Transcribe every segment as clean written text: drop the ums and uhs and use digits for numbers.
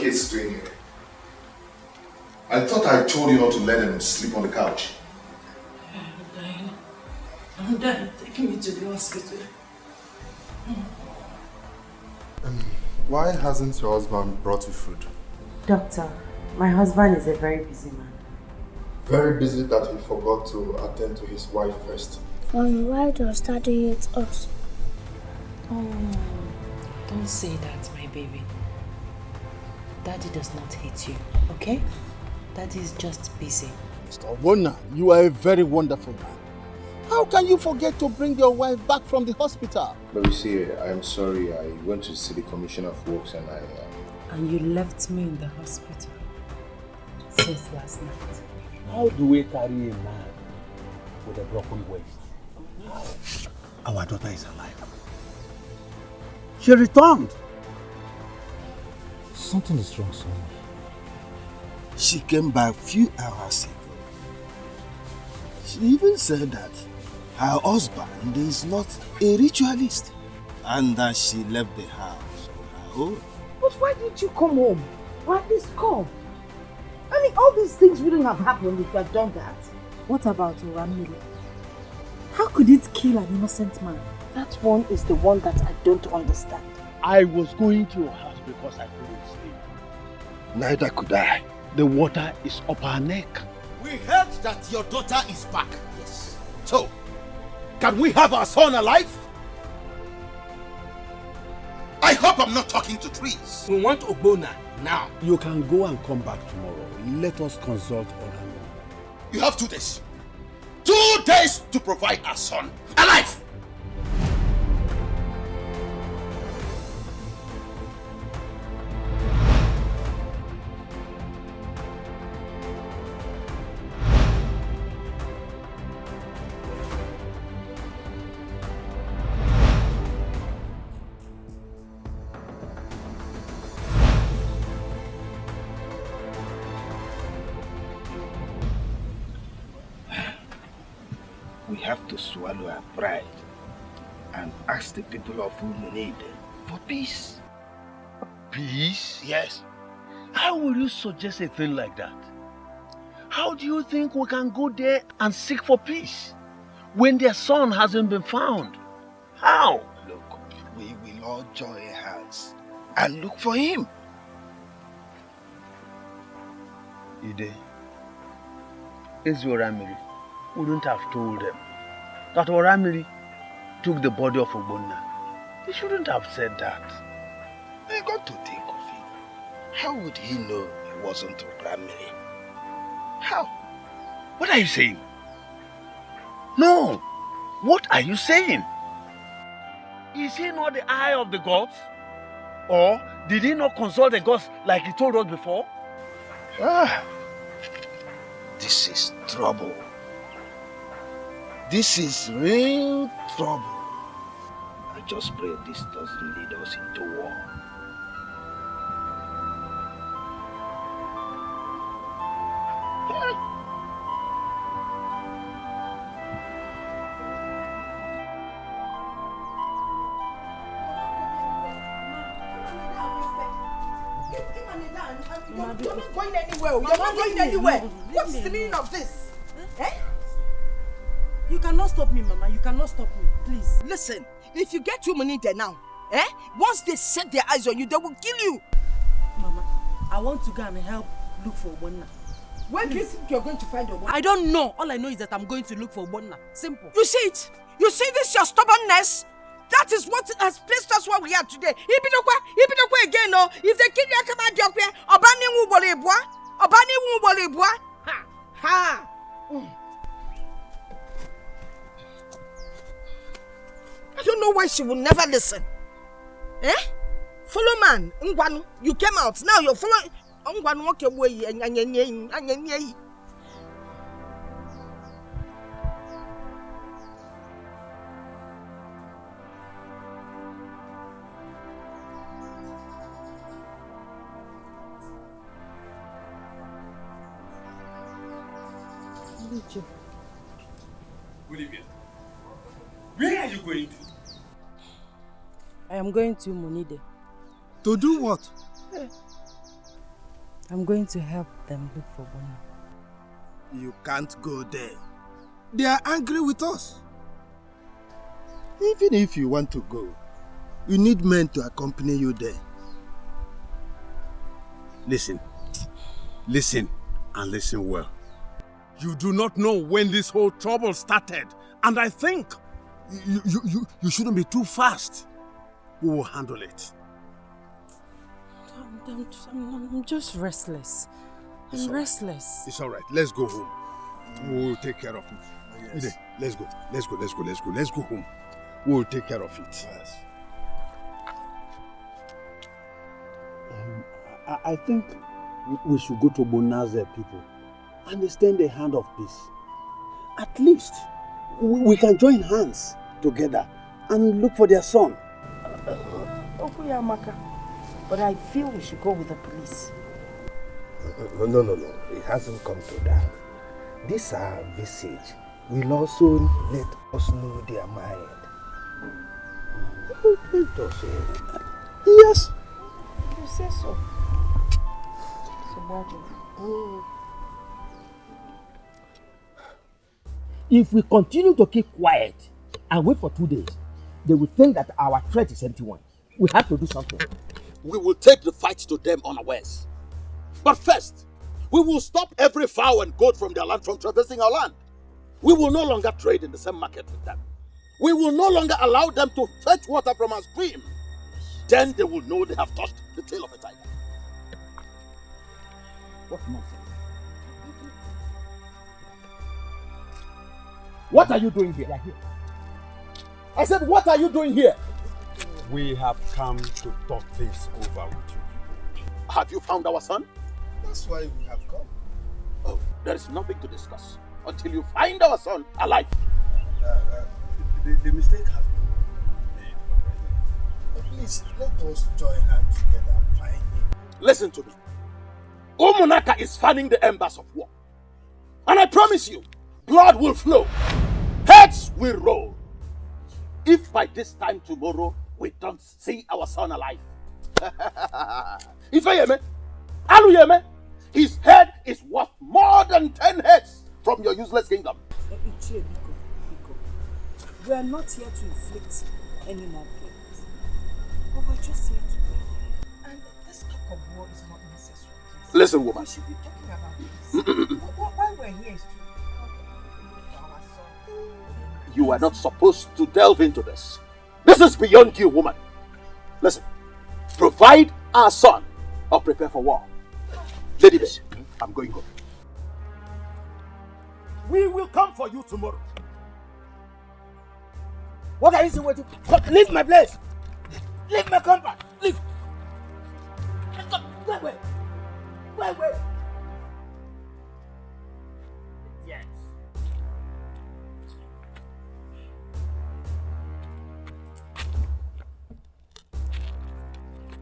kids doing here? I thought I told you not to let them sleep on the couch. I'm dying. I'm dying. Take me to the hospital. Why hasn't your husband brought you food? Doctor, my husband is a very busy man. Very busy that he forgot to attend to his wife first. Why does Daddy hate us? Oh, don't say that, my baby. Daddy does not hate you, okay? Daddy is just busy. Mr. Ogbonna, you are a very wonderful man. How can you forget to bring your wife back from the hospital? But you see, I'm sorry, I went to see the Commissioner of Works and I... And you left me in the hospital since last night. How do we carry a man with a broken waist? Our daughter is alive. She returned. Something is wrong, son. She came back a few hours ago. She even said that her husband is not a ritualist and that she left the house on her own. But why didn't you come home? Or at least come? I mean, all these things wouldn't have happened if you had done that. What about Oramili? How could it kill an innocent man? That one is the one that I don't understand. I was going to your house because I couldn't sleep. Neither could I. The water is up her neck. We heard that your daughter is back. Yes. So, can we have our son alive? I hope I'm not talking to trees. We want Ogbonna now. You can go and come back tomorrow. Let us consult on her. You have 2 days. 2 days to provide our son alive. We have to swallow our pride and ask the people of Ultimatums for peace. Peace? Yes. How will you suggest a thing like that? How do you think we can go there and seek for peace when their son hasn't been found? How? Look, we will all join hands and look for him. Ide, Oramili wouldn't have told them that Oramili took the body of Ogbonna. He shouldn't have said that. I got to think of it. How would he know it wasn't Oramili? How? What are you saying? No! What are you saying? Is he not the eye of the gods? Or did he not consult the gods like he told us before? This is trouble. This is real trouble. I just pray this doesn't lead us into war. You're not going anywhere. You're not going anywhere. What's the meaning of this? Eh? You cannot stop me, Mama. You cannot stop me. Please. Listen, if you get too many there now, once they set their eyes on you, they will kill you. Mama, I want to go and help look for Ogbonna. Where do you think you're going to find Ogbonna? I don't know. All I know is that I'm going to look for Ogbonna. Simple. You see it? You see this your stubbornness? That is what has placed us where we are today. Ibinokwa again, no. If they kill you, come out here. Obani wubolebwa. Obani wubolebwa. Ha. I don't know why she will never listen. Follow man, Ngwanu. You came out. Now you're following. Ngwanu walk away. Olivia, where are you going to? I am going to Monide. To do what? I'm going to help them look for Bona. You can't go there. They are angry with us. Even if you want to go, you need men to accompany you there. Listen. Listen, and listen well. You do not know when this whole trouble started, and I think you shouldn't be too fast. We will handle it. I'm just restless. I'm restless. It's all right. Let's go home. We'll take care of it. Yes. Let's go. Let's go home. We'll take care of it. Yes. I think we should go to Bona's people and extend the hand of peace. At least we can join hands together and look for their son. Okuyamaka, but I feel we should go with the police. No. It hasn't come to that. This visit will also let us know their mind. Let us say. Yes. You say so. If we continue to keep quiet and wait for 2 days, they will think that our threat is empty one. We have to do something. We will take the fight to them unawares. But first, we will stop every fowl and goat from their land from traversing our land. We will no longer trade in the same market with them. We will no longer allow them to fetch water from our stream. Then they will know they have touched the tail of a tiger. What nonsense. What are you doing here? I said, what are you doing here? We have come to talk things over with you. Have you found our son? That's why we have come. Oh, there is nothing to discuss until you find our son alive. The mistake has been made already. Please, let us join hands together and find him. Listen to me. Umunaka is fanning the embers of war. And I promise you, blood will flow. Heads will roll. If by this time tomorrow we don't see our son alive. Ifeyeme, Aluyeme, his head is worth more than 10 heads from your useless kingdom. We are not here to inflict any more pain. But we're just here to pray. And this talk of war is not necessary. Listen, woman. We should be talking about this. Why we're here is to help for our son. You are not supposed to delve into this. This is beyond you, woman. Listen, provide our son or prepare for war. Lady Bay, I'm going home. We will come for you tomorrow. What are you still waiting? Leave my place. Leave my compound. Leave. Go away. Go away. Yes.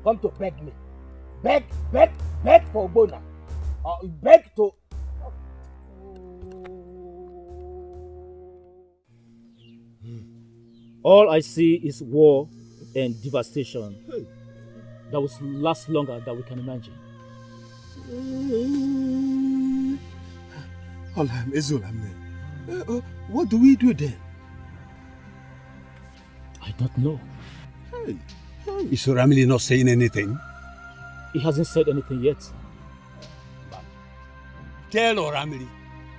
Come to beg me. Beg for Bona. Beg to... All I see is war and devastation that will last longer than we can imagine. What do we do then? I don't know. Is Ramili not saying anything? He hasn't said anything yet. Tell Oramili,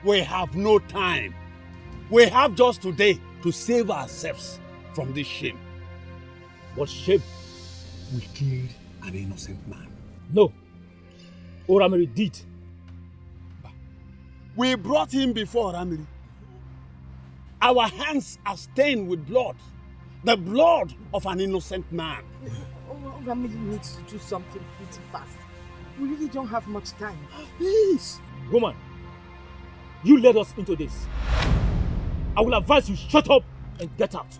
we have no time. We have just today to save ourselves from this shame. What shame? We killed an innocent man. No. Oramiri did. We brought him before Oramiri. Our hands are stained with blood. The blood of an innocent man. Oramiri needs to do something pretty fast. We really don't have much time. Please. Woman, you led us into this. I will advise you shut up and get out.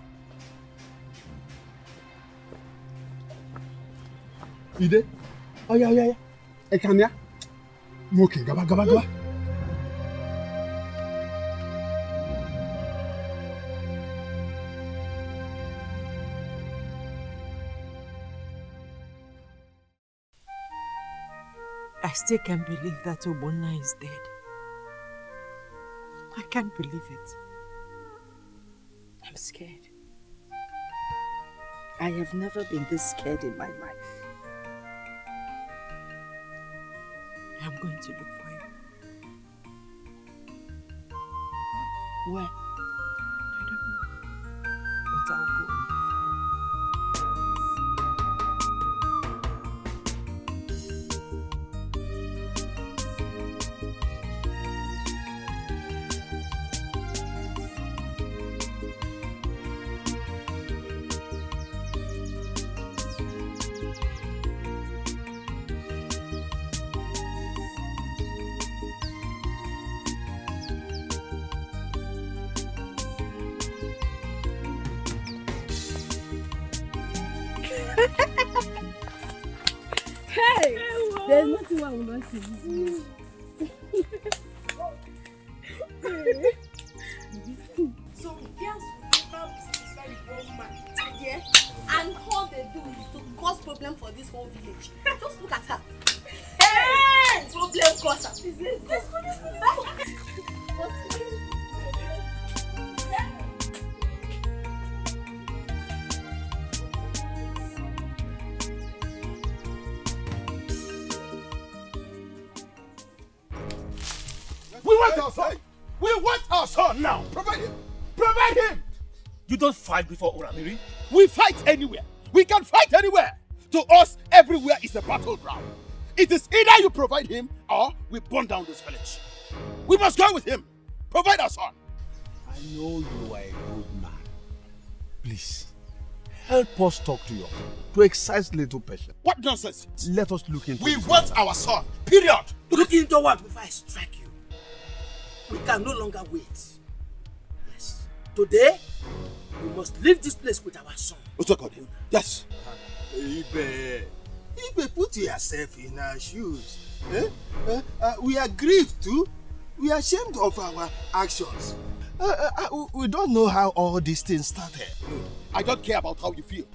Ide? Oh yeah. Ekanya? Okay, gaba. I still can't believe that Ogbonna is dead. I can't believe it. I'm scared. I have never been this scared in my life. I'm going to look for him. Where? I don't know. But I'll go. Hey! There's nothing wrong with us in So girls will never be satisfied with one man. Yeah? And all they do is to cause problem for this whole village. Just look at her. Hey! Problem causer. We want our son! We want our son now! Provide him! Provide him! You don't fight before Oramiri. We fight anywhere! We can fight anywhere! To us, everywhere is a battleground. It is either you provide him or we burn down this village. We must go with him. Provide our son. I know you are a good man. Please, help us talk to your king to exercise little patience. What nonsense? Let us look into We this. want our son. Period. Look into what before I strike you. We can no longer wait. Yes. Today, we must leave this place with our son. Yes. Ibe, put yourself in our shoes. We are grieved too. We are ashamed of our actions. We don't know how all these things started. I don't care about how you feel.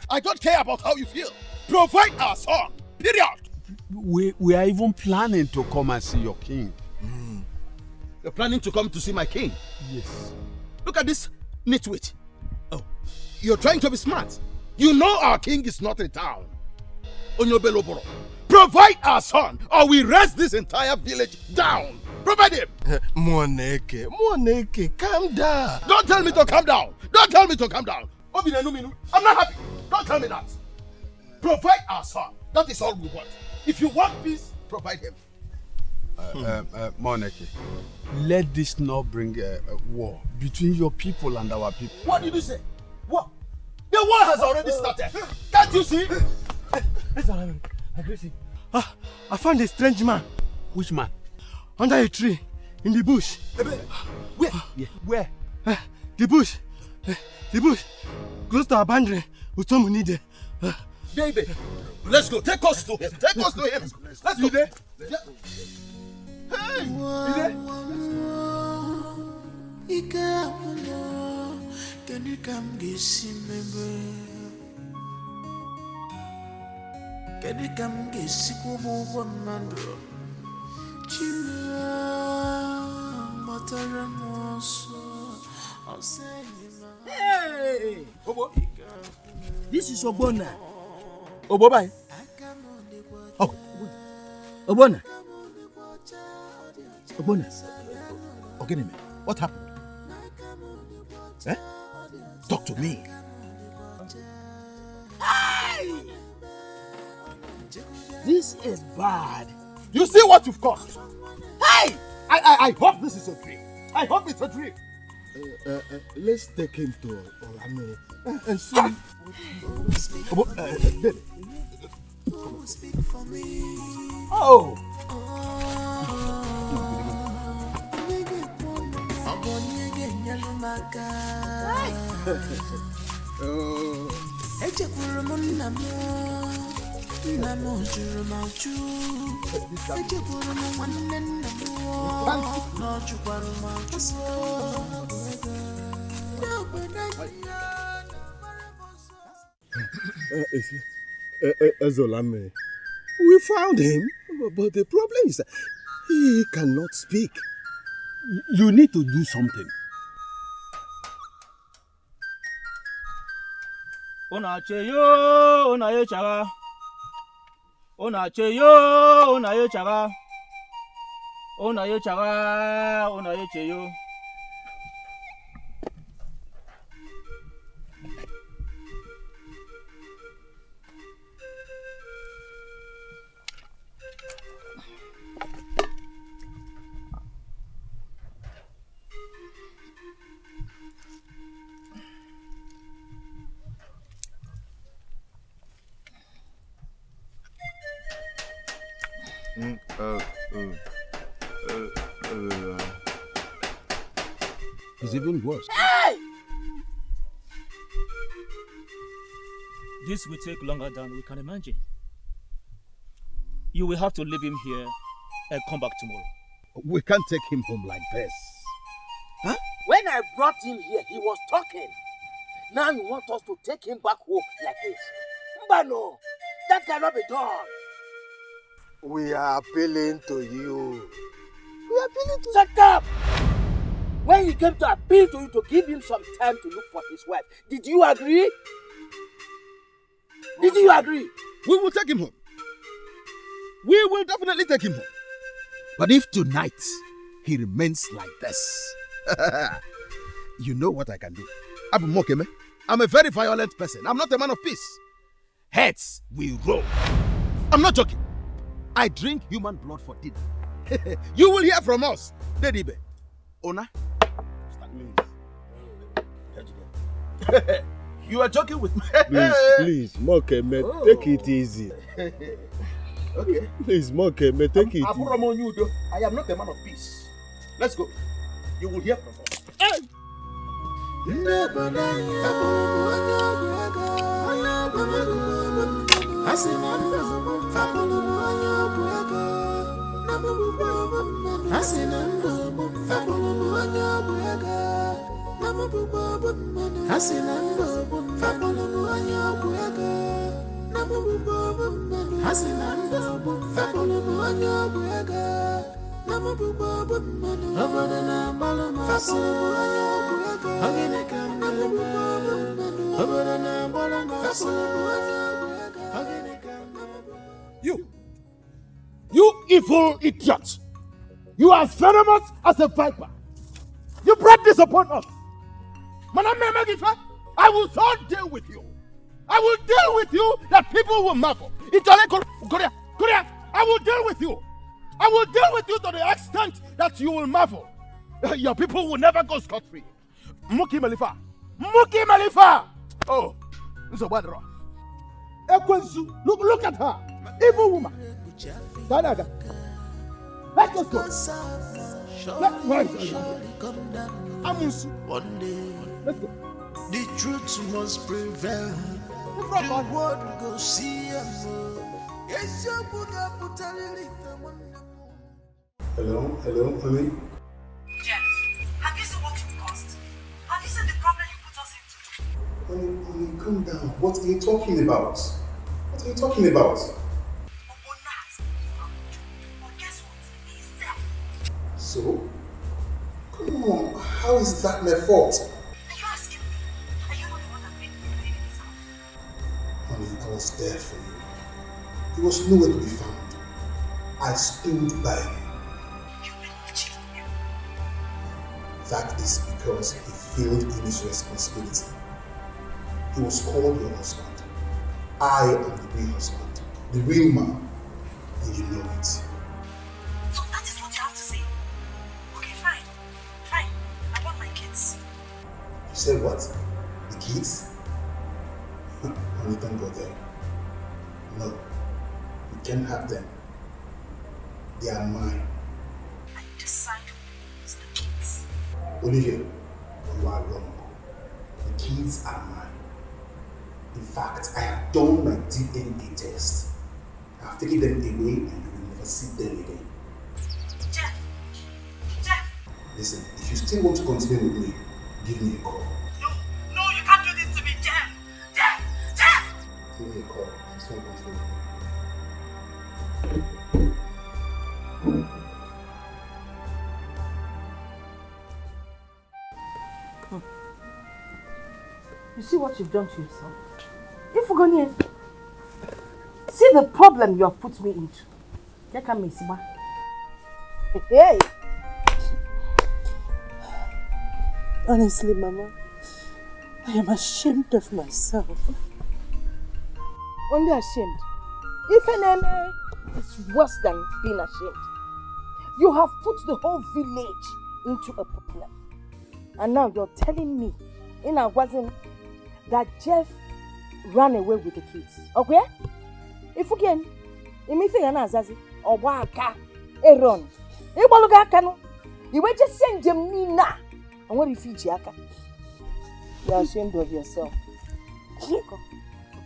I don't care about how you feel. Provide our son. Period. We are even planning to come and see your king. You're planning to come to see my king? Yes. Look at this nitwit. Oh, you're trying to be smart. You know our king is not in town. Onyobeloboro. Provide our son or we raise this entire village down. Provide him. Moneke, calm down. Don't tell me to calm down. Don't tell me to calm down. I'm not happy. Don't tell me that. Provide our son. That is all we want. If you want peace, provide him. Moneke, let this not bring a war between your people and our people. What did you say? What? The war has already started. Can't you see? I found a strange man. Which man? Under a tree, in the bush. Where? Where? The bush. The bush. Close to our boundary. Utomunide. Baby, let's go. Take us to him. Take us to him. Let's go. Ide. Yeah. Hey, Can you come get see me? Can you come get see one man? Chima, Hey! Obo. This is Ogbonna. Obobai. Oh, Ogbonna. Ogbonna. Okay, what happened? Eh? Talk to me. Hey! This is bad. You see what you've caused? Hey! I hope this is a dream. I hope it's a dream. Let's take him to Orlando and see. Baby. Oh! Ezolame, We found him, but the problem is that he cannot speak. You need to do something. Onacheyo, onaye chaga. Onacheyo, onaye chaga. Onaye chaga, onaye cheyo. It's even worse. Hey! This will take longer than we can imagine. You will have to leave him here and come back tomorrow. We can't take him home like this. Huh? When I brought him here, he was talking. Now you want us to take him back home like this? Mbano, that cannot be done. We are appealing to you. We are appealing to... Shut up! When he came to appeal to you to give him some time to look for his wife, did you agree? Did you agree? We will take him home. We will definitely take him home. But if tonight he remains like this, you know what I can do. Abu Mokeme, I'm a very violent person. I'm not a man of peace. Heads will roll. I'm not joking. I drink human blood for dinner. You will hear from us. Dedibe. Ona. You are joking with me. Please, Mokeme, take it easy. Okay. Please, Mokeme, take it easy. I am not a man of peace. Let's go. You will hear from us. Hey! You evil idiot! You are as venomous as a viper! You brought this upon us! I will so deal with you! I will deal with you that people will marvel! Korea! I will deal with you! I will deal with you to the extent that you will marvel! Your people will never go scot-free! Muki Malifa! Oh! Nsobadro! Ekwensu! Look at her! Evil woman! Danaga! Let us go! One day, let's go. The truth must prevail. The world will go see Hello, Onny. Jeff, have you seen what you caused? Have you seen the problem you put us into? Onny, calm down. What are you talking about? What are you talking about? So? Come on, how is that my fault? Are you asking me? Are you not the one that made me believe in this house? Honey, I was there for you. He was nowhere to be found. I stood by you. You made me cheat on him. That is because he failed in his responsibility. He was called your husband. I am the real husband, the real man, and you know it. So that is what you have to say? Okay, fine. I want my kids. You said what? The kids? Honey, don't go there. No, you can't have them. They are mine. I decide who owns the kids. Olivia, you are wrong. The kids are mine. In fact, I have done my DNA test. I have taken them away and you will never see them again. Jeff! Listen, if you still want to continue with me, give me a call. No, you can't do this to me, Jeff! Give me a call. I just want to continue with me. You see what you've done to yourself? If we're going to see the problem you have put me into. Hey! Honestly, Mama, I am ashamed of myself. Only ashamed. If an enemy is worse than being ashamed. You have put the whole village into a problem. And now you're telling me, in a wasn't that Jeff ran away with the kids. Okay? If again, you may think Azazi or Waka, Aaron. You will just send them Nina. And what if you are ashamed of yourself? Okay,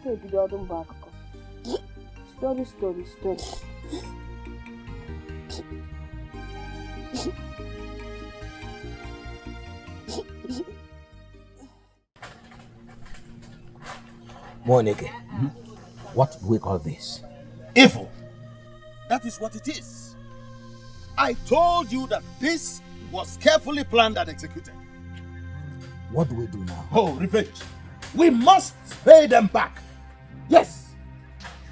do the other back. Story. Moneke, what do we call this? Evil. That is what it is. I told you that this was carefully planned and executed. What do we do now? Oh, revenge. We must pay them back. Yes.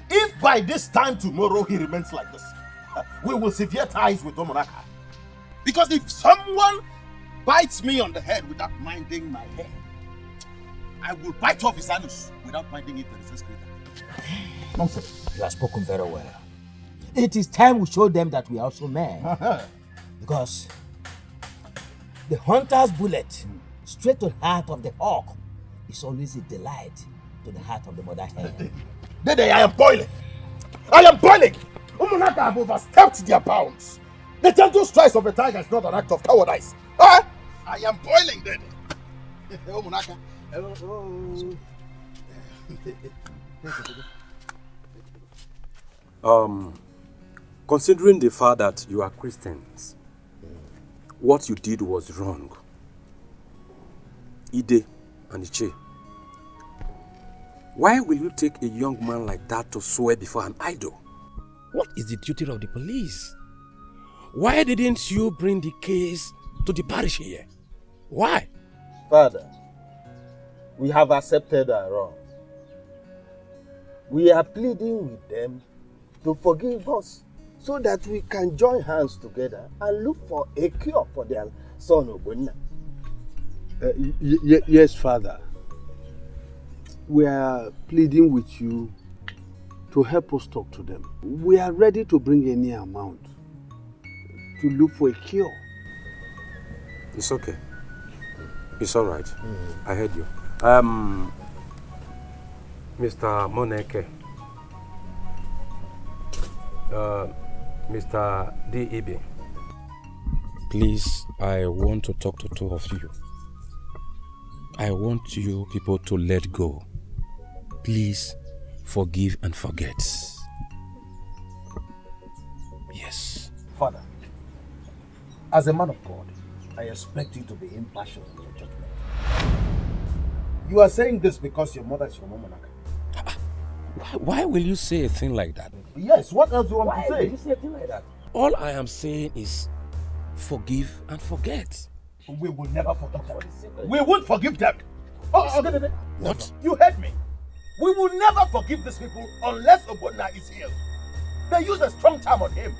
If by this time tomorrow he remains like this, we will sever ties with Omonaka. Because if someone bites me on the head without minding my head, I will bite off his anus without minding it. Nonsense. You have spoken very well. It is time we show them that we are also men. Because the hunter's bullet straight to the heart of the hawk is always a delight to the heart of the mother hen. Dede, I am boiling. I am boiling. Umunaka have overstepped their bounds. The gentle strikes of a tiger is not an act of cowardice. Huh? I am boiling, Dede. Umunaka. Considering the fact that you are Christians, what you did was wrong. Ide and Iche, why will you take a young man like that to swear before an idol? What is the duty of the police? Why didn't you bring the case to the parish here? Why? Father, we have accepted our wrong. We are pleading with them to forgive us so that we can join hands together and look for a cure for their son Obunna. Yes, Father. We are pleading with you to help us talk to them. We are ready to bring any amount to look for a cure. It's okay. It's all right. I heard you. Mr. Moneke, Mr. Dikeh, please, I want to talk to two of you. I want you people to let go. Please forgive and forget. Yes. Father, as a man of God, I expect you to be impartial in your judgment. You are saying this because your mother is from Omonaka. Why will you say a thing like that? Yes, what else do you want to say? Why will you say a thing like that? All I am saying is forgive and forget. We will never forgive them. We won't forgive them. Okay. What? You heard me. We will never forgive these people unless Obunna is healed. They use a strong charm on him.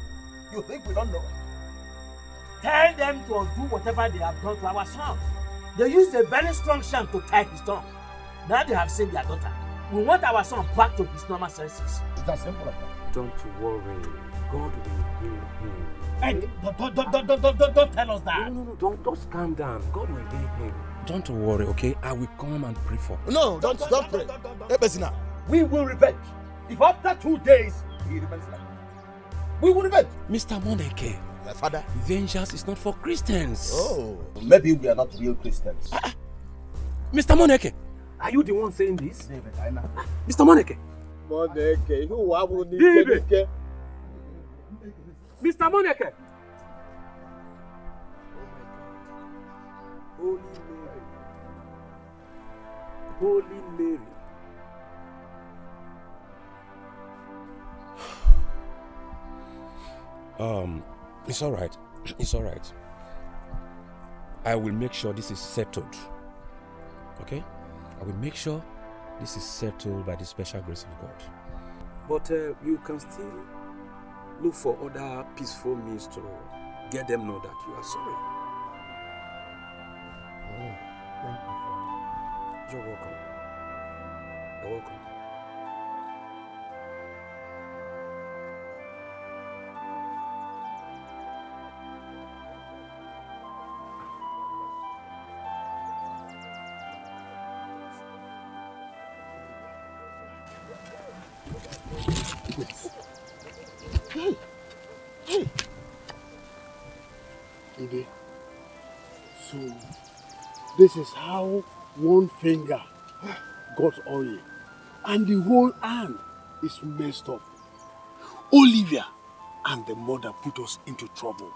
You think we don't know? Tell them to do whatever they have done to our son. They used a very strong charm to tie his tongue. Now they have seen their daughter. We want our son back to his normal senses. It's that simple like that. Don't worry. God will heal him. Hey, don't tell us that. No, don't just calm down. God will heal him. Don't worry, okay? I will come and pray for him. No, don't pray. We will revenge. If after 2 days he remains like that, we will revenge. Mr. Moneke, my father, vengeance is not for Christians. Oh, maybe we are not real Christians. Mr. Moneke, are you the one saying this? David, I know. Mr. Moneke. Moneke, who will David. Mr. Moneke. Holy Mary. Holy Mary. It's alright. It's alright. I will make sure this is settled. Okay? I will make sure this is settled by the special grace of God. But you can still look for other peaceful means to get them know that you are sorry. Oh, thank you. You're welcome. You're welcome. Hey! Hey! Ide, so this is how one finger got oil and the whole hand is messed up. Olivia and the mother put us into trouble.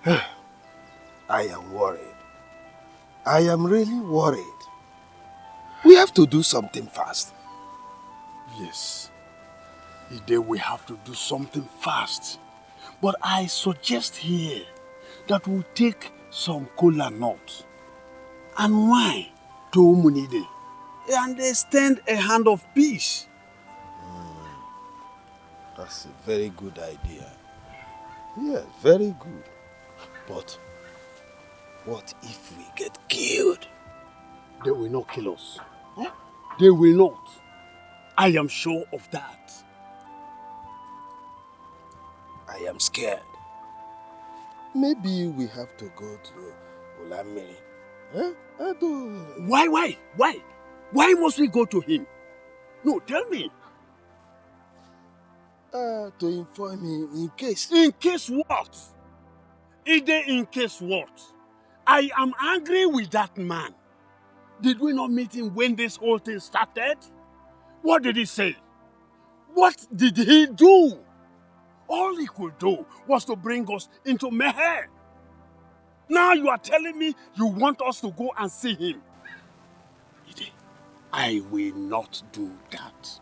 I am worried. I am really worried. We have to do something fast. Yes. Ide, we have to do something fast. But I suggest here that we take some cola nuts and wine to Umunide and extend a hand of peace. That's a very good idea. Yeah, very good. But what if we get killed? They will not kill us. Huh? They will not. I am sure of that. I am scared. Maybe we have to go to Olamiri. Huh? Why? Why must we go to him? No, tell me. To inform him in case. In case what? Ide, in case what? I am angry with that man. Did we not meet him when this whole thing started? What did he say? What did he do? All he could do was to bring us into meher. Now you are telling me you want us to go and see him. Ide, I will not do that.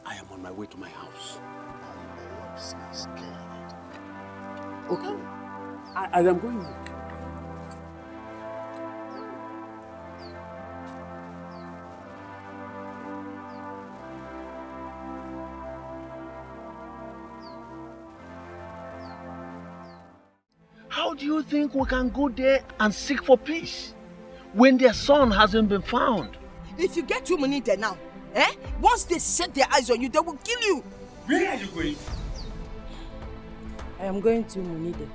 I am on my way to my house. I'm scared. Okay. I am going. How do you think we can go there and seek for peace when their son hasn't been found? If you get too many there now, once they set their eyes on you, they will kill you. Where are you going? I am going to Munide.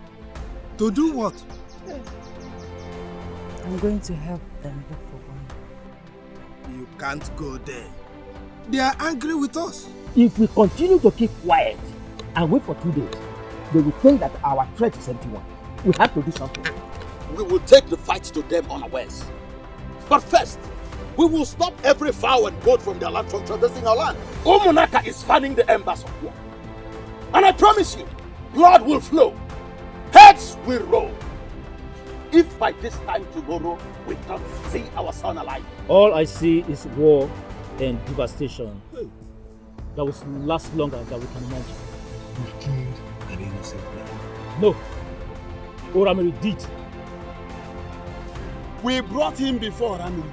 To do what? I'm going to help them look for Onny. You can't go there. They are angry with us. If we continue to keep quiet and wait for 2 days, they will think that our threat is empty one. We have to do something. We will take the fight to them unawares. But first, we will stop every fowl and goat from their land from traversing our land. Omunaka is fanning the embers of war. And I promise you, blood will flow. Heads will roll. If by this time tomorrow we don't see our son alive. All I see is war and devastation that will last longer than we can imagine. We killed an innocent man. No. Oramiri did. We brought him before Oramiri.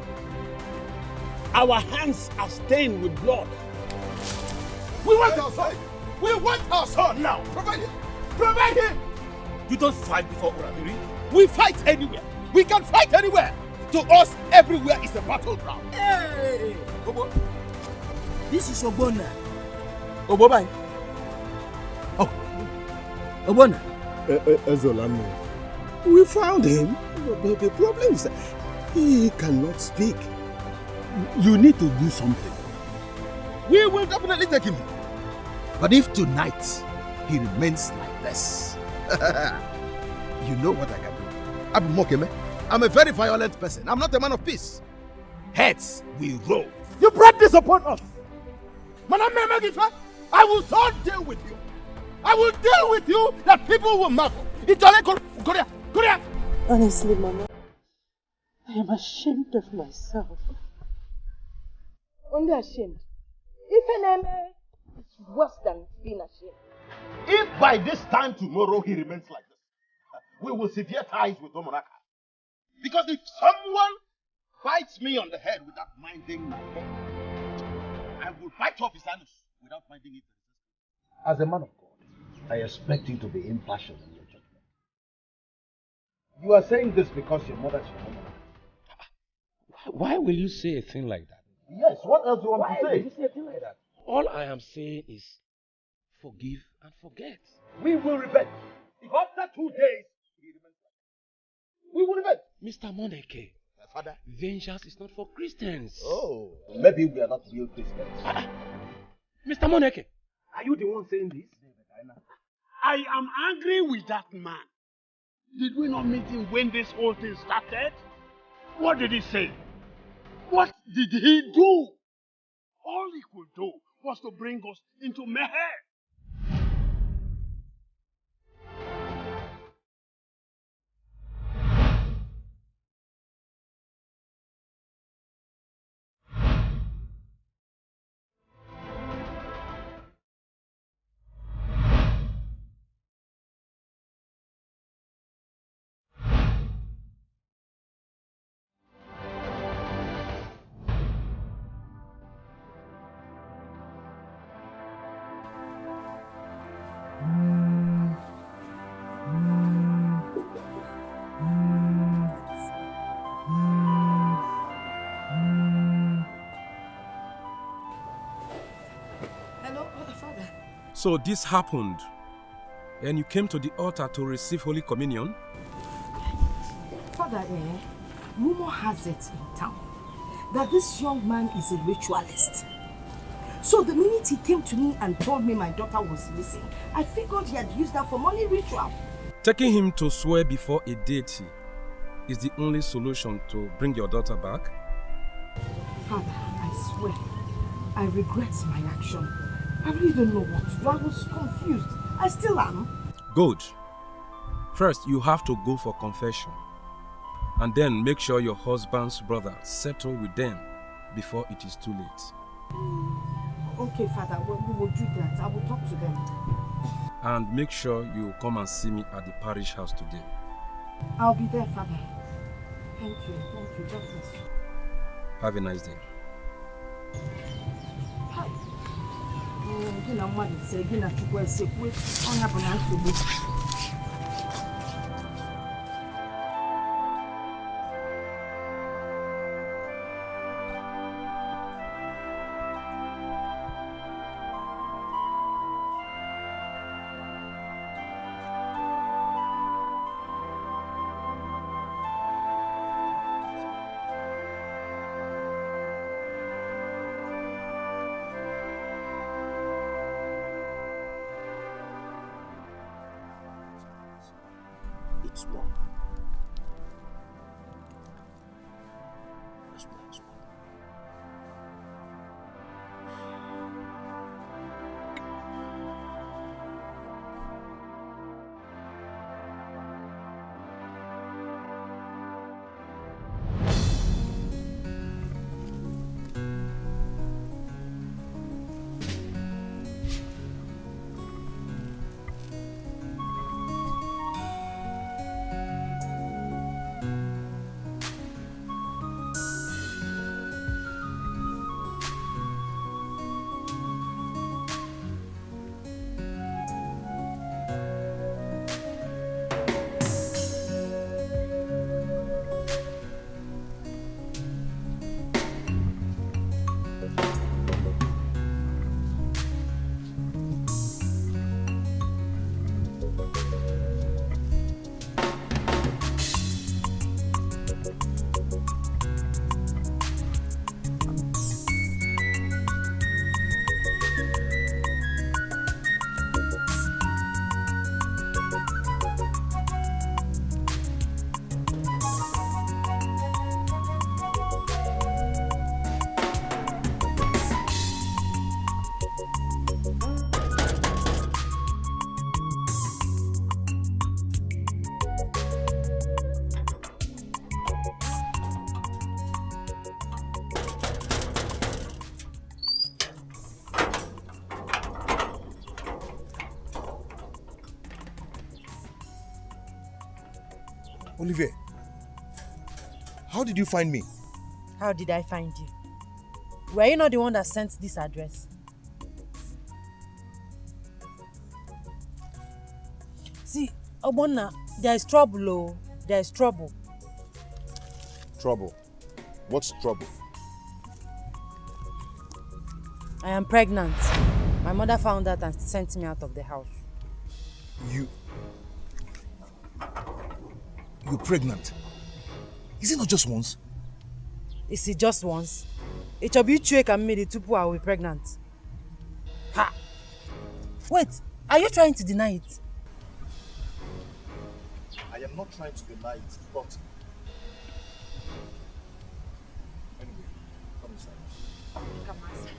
Our hands are stained with blood. We want our son. We want our son now. Provide him. Provide him. You don't fight before Oramiri. We fight anywhere. We can fight anywhere. To us, everywhere is a battleground. Hey! Obo. This is Obona. Obobai. Oh. Obona. Ezolami. We found him. But the problem is that he cannot speak. You need to do something. We will definitely take him. But if tonight he remains like this, you know what I can do. I'm a very violent person. I'm not a man of peace. Heads will roll. You brought this upon us. I will so deal with you. I will deal with you that people will marvel. Korea. Honestly, Mama, I am ashamed of myself. Only ashamed. If an name is worse than being ashamed. If by this time tomorrow he remains like this, we will sever ties with Omonaka. Because if someone bites me on the head without minding my head, I will bite off his anus without minding it. As a man of God, I expect you to be impartial in your judgment. You are saying this because your mother is your woman. Why will you say a thing like that? Yes, what else do you want to say? Why will you say a thing like that? All I am saying is forgive and forget. We will repent. If after 2 days he remains like that, we will repent. Mr. Moneke, Father, vengeance is not for Christians. Oh, maybe we are not real Christians. Mr. Moneke, are you the one saying this? I am angry with that man. Did we not meet him when this whole thing started? What did he say? What did he do? All he could do was to bring us into mayhem. So this happened, and you came to the altar to receive Holy Communion? Father, rumor has it in town that this young man is a ritualist. So the minute he came to me and told me my daughter was missing, I figured he had used that for money ritual. Taking him to swear before a deity is the only solution to bring your daughter back? Father, I swear, I regret my action. I really don't know what to do. I was confused. I still am. Good. First, you have to go for confession. And then make sure your husband's brother settle with them before it is too late. Okay, Father, we will do that. I will talk to them. And make sure you come and see me at the parish house today. I'll be there, Father. Thank you. Thank you. God bless you. Have a nice day. Hi. Gina mmadụ sị gina chukwu esekwe ọnya bụ na nsogbu. Olivier, how did you find me? How did I find you? Were you not the one that sent this address? See, Obonna, there is trouble, oh. There is trouble. Trouble? What's trouble? I am pregnant. My mother found out and sent me out of the house. You're pregnant? Is it not just once? Is it just once? It shall be trick and made it to I will be pregnant. Ha! Wait, are you trying to deny it? I am not trying to deny it, but... Anyway, come inside. Come inside.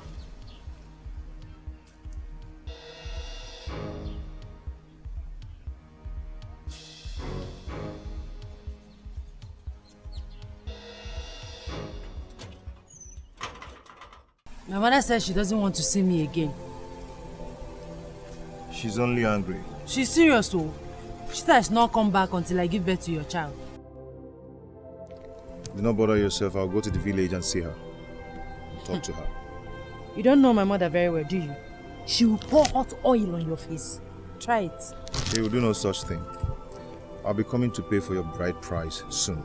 My mother says she doesn't want to see me again. She's only angry. She's serious though. She said I should not come back until I give birth to your child. Do not bother yourself. I'll go to the village and see her. Talk to her. You don't know my mother very well, do you? She will pour hot oil on your face. Try it. She will do no such thing. I'll be coming to pay for your bride price soon.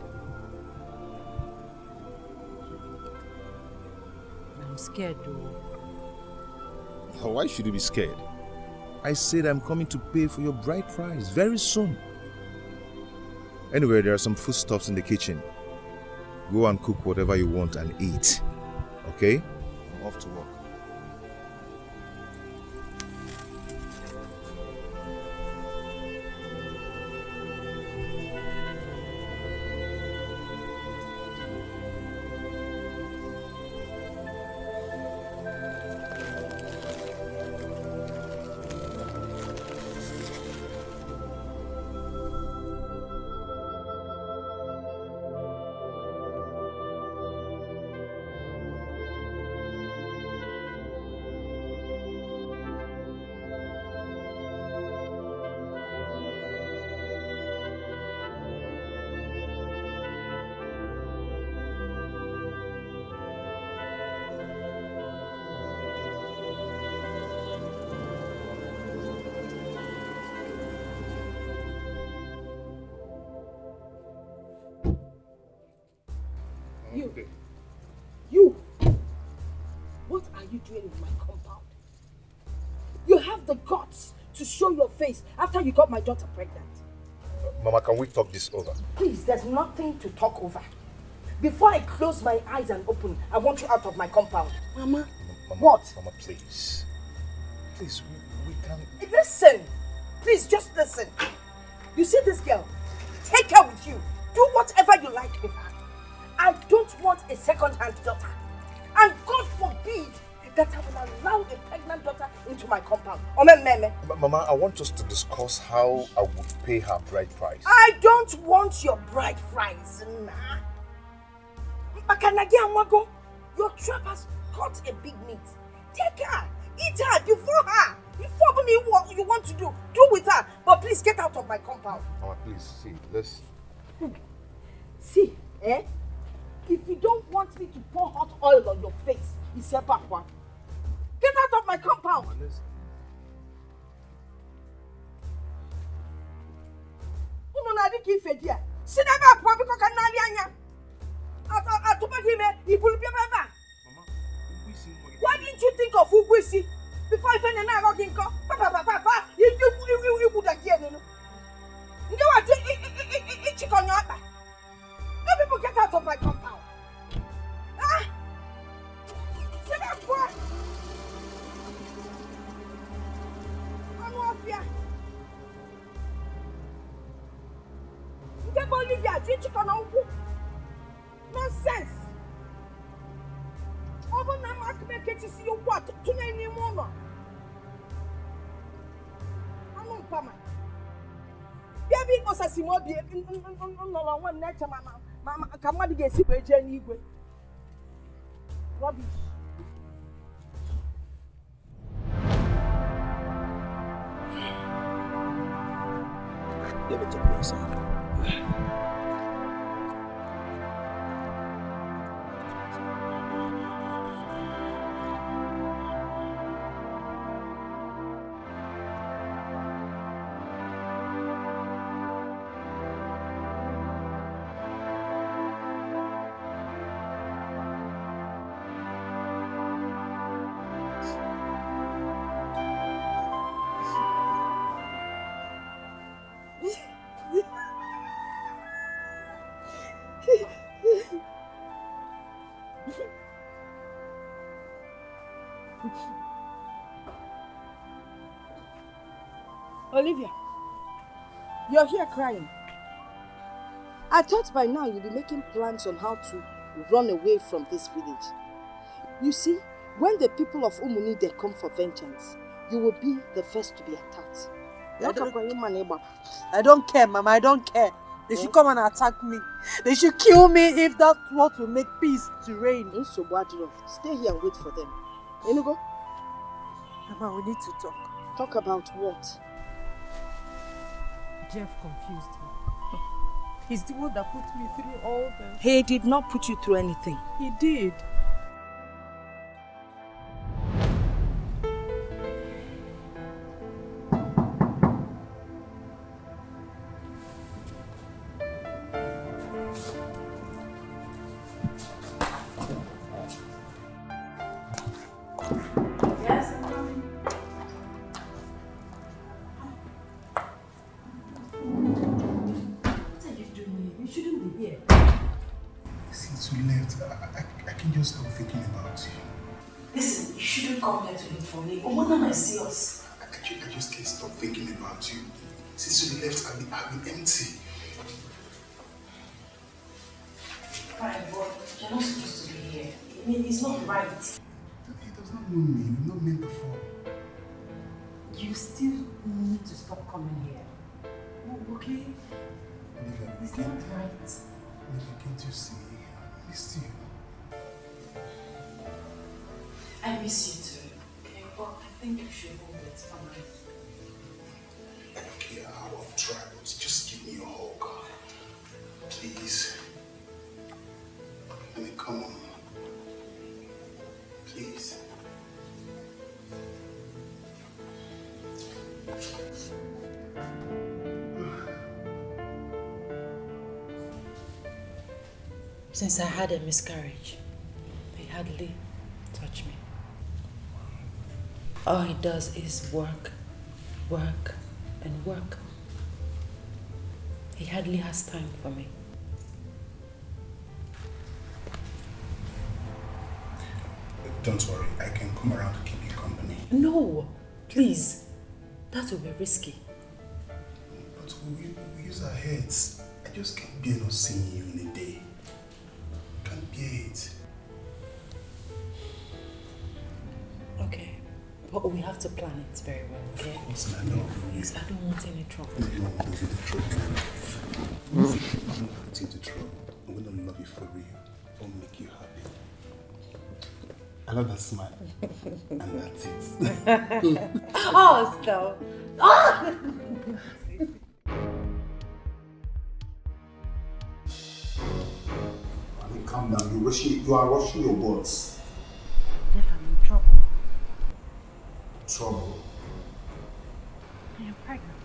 I'm scared though. Why should you be scared? I said I'm coming to pay for your bride price very soon. Anyway, there are some foodstuffs in the kitchen. Go and cook whatever you want and eat. Okay? I'm off to work. You! What are you doing in my compound? You have the guts to show your face after you got my daughter pregnant. Mama, can we talk this over? Please, there's nothing to talk over. Before I close my eyes and open, I want you out of my compound. Mama, what? Mama, please. Please, we can... Listen! Please, just listen. You see this girl? Take her with you. Do whatever you like with her. I don't want a second-hand daughter. And God forbid that I will allow a pregnant daughter into my compound. Mama, I want us to discuss how I would pay her bride price. I don't want your bride price. Your trap has caught a big meat. Take her. Eat her. Devour her. Before you want to do with her. But please get out of my compound. Mama, please, see, let's... See, eh? If you don't want me to pour hot oil on your face, it's a back one. Get out of my compound. Why didn't you think of Ugwisi before I find an arrow can come? Papa, you would again. You are doing chicken on your back. No people get out of my compound. Ah! Say that boy. I'm off here. You can't believe you are doing chicken on you. Nonsense. Over now, I can make it to see you what? To any more. I'm on Pama. Baby was a small beer no one nature, Mama. Come on, get sick with Jenny. Rubbish. Let me take you outside. Olivia, you're here crying. I thought by now you'd be making plans on how to run away from this village. You see, when the people of Umunide come for vengeance, you will be the first to be attacked. I don't care, Mama. I don't care. They should come and attack me. They should kill me if that's what will make peace to reign. Stay here and wait for them. Enugo? Mama, we need to talk. Talk about what? Jeff confused me. He's the one that put me through all this. He did not put you through anything. He did. I can just stop thinking about you. Listen, you shouldn't come here to look for me. Omona might see us. I just can't stop thinking about you. Since you left, I've been empty. Fine, but you're not supposed to be here. I mean, it's not right. He does not know me. We've not met before. You still need to stop coming here. Okay? Olivia, it's not right. Olivia, can't you see? I missed you. I miss you too, okay? But I think you should hold it for me. I don't care how I've tried, but just give me a hug. Please. I mean, come on. Please. Since I had a miscarriage, he hardly touched me. All he does is work, work, and work. He hardly has time for me. Don't worry, I can come around to keep you company. No, please. That will be risky. But we use our heads. I just can't bear not seeing you in a day. Can't bear it. Okay, but we have to plan it very well, okay? Of course, I know. Yes, I don't want any trouble. No, I'm not into trouble. I'm not into trouble. I'm gonna love you for real. I'll make you happy. I love that smile. And that's it. Oh, stop. Oh! I mean, calm down. You are rushing your words. Jeff, I'm in trouble. Trouble? I am pregnant.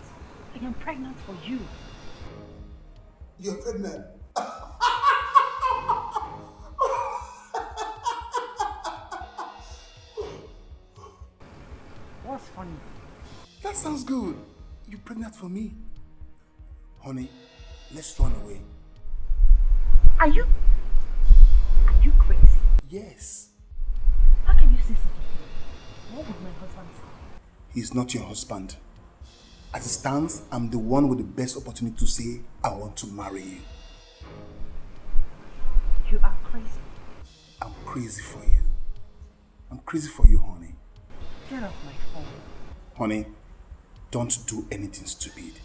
I am pregnant for you. You're pregnant? What's funny? That sounds good. You're pregnant for me. Honey, let's run away. Are you crazy? Yes. How can you say such a thing? What would my husband say? He's not your husband. As it stands, I'm the one with the best opportunity to say, I want to marry you. You are crazy. I'm crazy for you. I'm crazy for you, honey. Get off my phone. Honey, don't do anything stupid.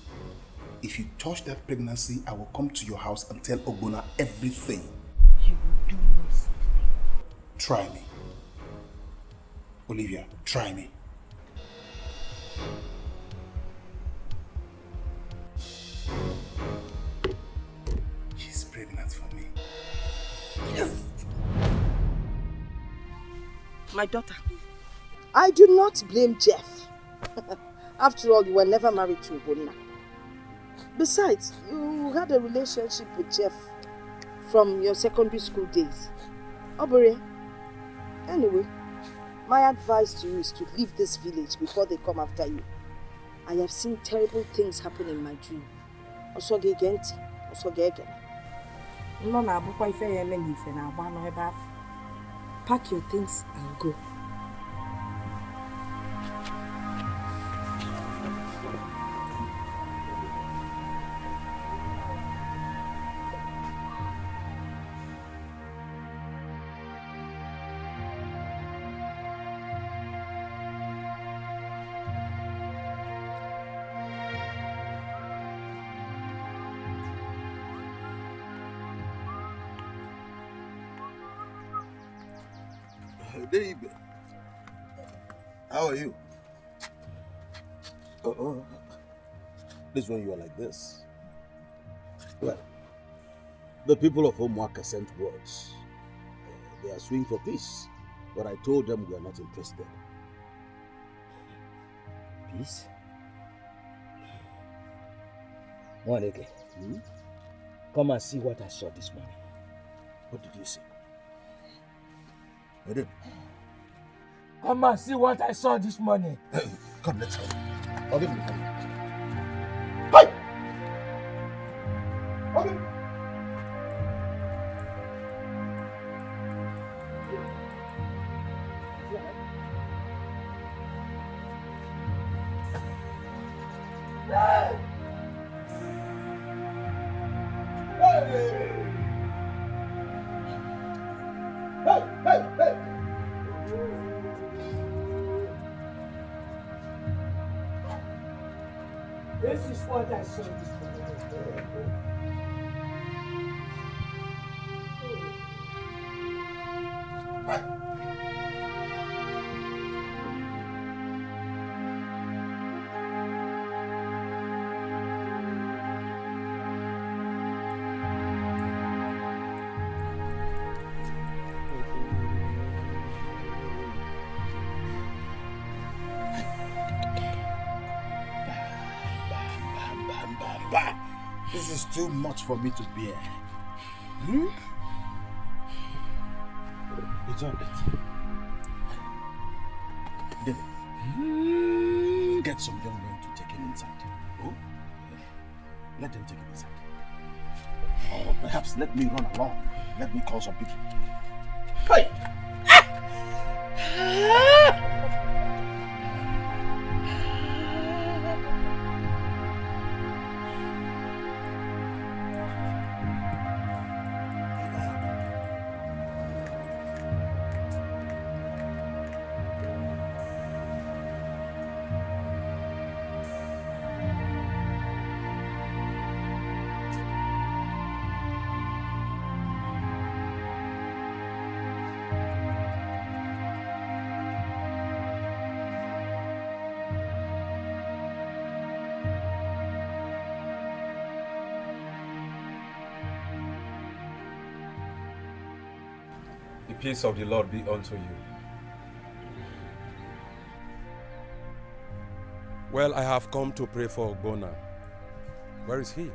If you touch that pregnancy, I will come to your house and tell Ogbona everything. You will do no such thing. Try me. Olivia, try me. She's pregnant for me. Yes! My daughter, I do not blame Jeff. After all, you were never married to Ogbonna. Besides, you had a relationship with Jeff from your secondary school days. Ebere, anyway, my advice to you is to leave this village before they come after you. I have seen terrible things happen in my dream. Pack your things and go. Debe. How are you? This when you are like this. Well, the people of Omwaka sent words. They are suing for peace, but I told them we are not interested. Peace? Nwaneke, come and see what I saw this morning. What did you see? I did. Come and see what I saw this morning. Come, let's go. I'll give you the money. This is what I saw this morning. This is too much for me to bear. It's all right. Get some young men to take him inside. Oh? Let them take him inside. Or perhaps let me run along. Let me call some people. Hey! The peace of the Lord be unto you. Well, I have come to pray for Ogbonna. Where is he?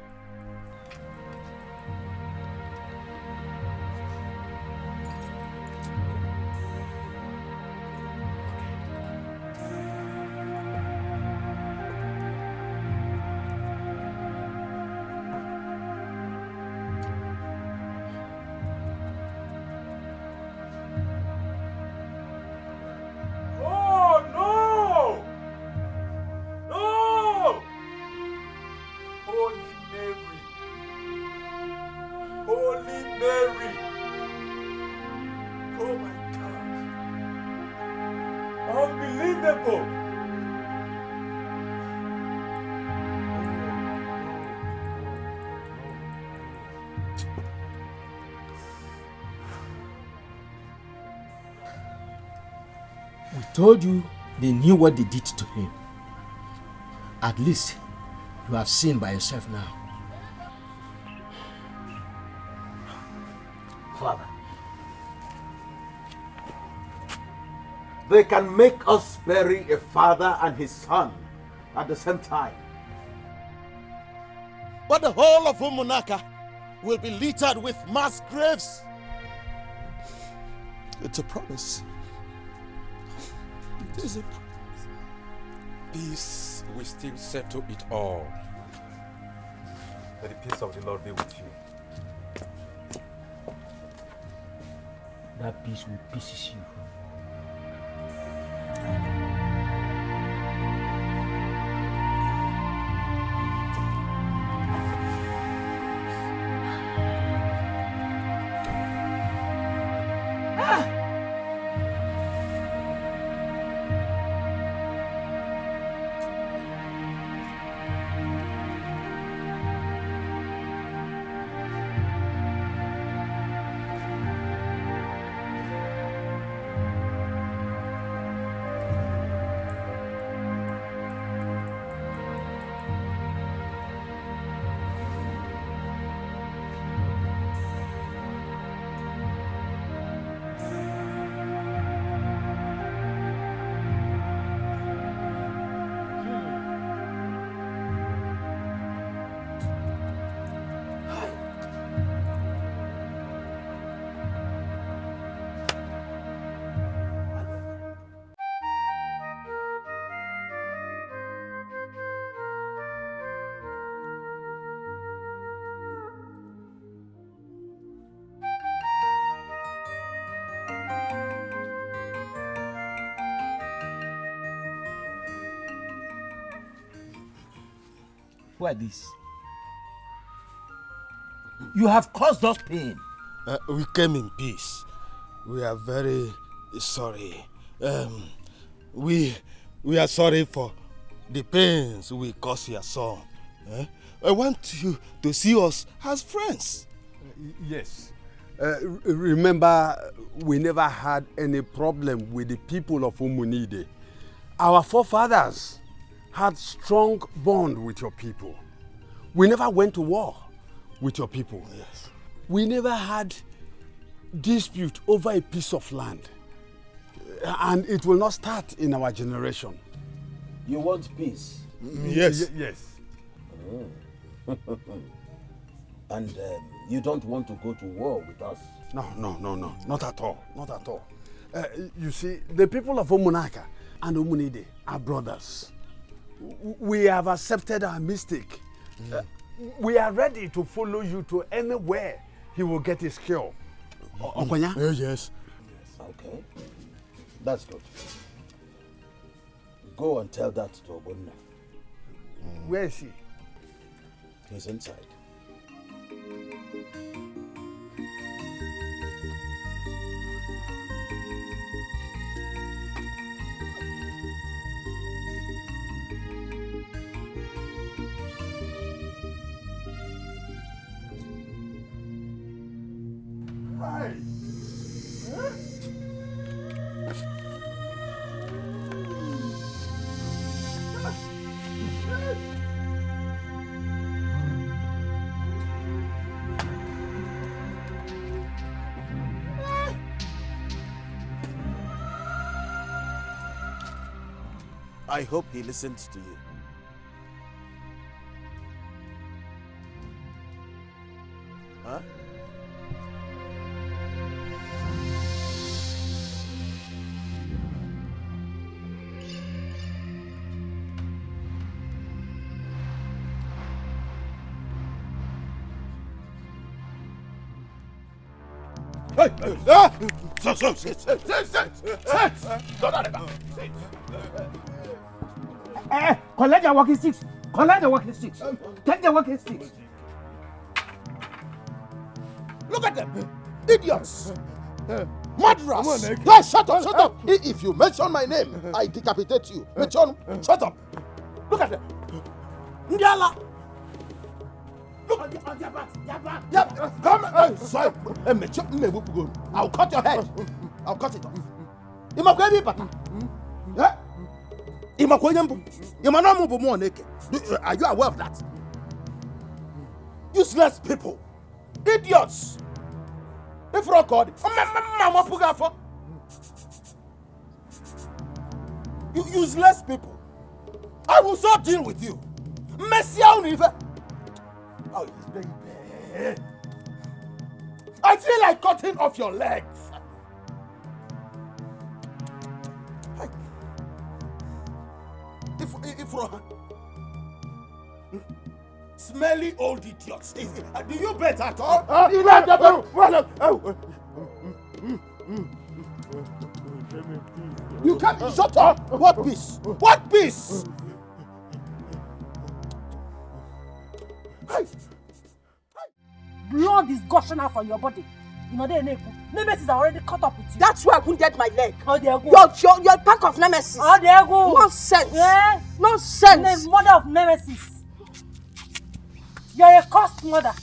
We told you they knew what they did to him. At least you have seen by yourself now. Father, they can make us bury a father and his son at the same time. But the whole of Umunaka will be littered with mass graves. It's a promise. It is a promise. Peace will still settle it all. May the peace of the Lord be with you. That peace will pieces you. Who are these? You have caused us pain. We came in peace. We are very sorry. We are sorry for the pains we caused your son. I want you to see us as friends. Yes. Remember, we never had any problem with the people of Umunide. Our forefathers had strong bond with your people. We never went to war with your people. Yes. We never had dispute over a piece of land. And it will not start in our generation. You want peace? Yes. Yes. Oh. And you don't want to go to war with us? No, not at all, not at all. You see, the people of Omunaka and Omunide are brothers. We have accepted our mistake. We are ready to follow you to anywhere he will get his cure. Okonya? Yes. Okay. That's good. Go and tell that to Obonna. Where is he? He's inside. I hope he listens to you. Huh? Hey! Collect your walking sticks. Collect the walking sticks. Take the walking sticks. Look at them! Idiots! Murderers! Hey, shut up! If you mention my name, I decapitate you. Shut up! Look at them! Ndiala! Look at their back! Come! Sorry! I'll cut your head! I'll cut it off. Imakwebi pata! Are you aware of that? Useless people! Idiots! If you're God, you useless people! I will so deal with you! Messia Univer! Oh, baby! I feel like cutting off your legs! If smelly old idiots. Do you bet at all? You can't shut up. What peace? What peace? Blood is gushing out from your body. You know, Nemesis are already caught up with you. That's why I couldn't get my leg. Oh, there you go. Your pack of Nemesis. Oh, there you go. Nonsense. Yeah? Nonsense. The mother of Nemesis. You're a cursed mother.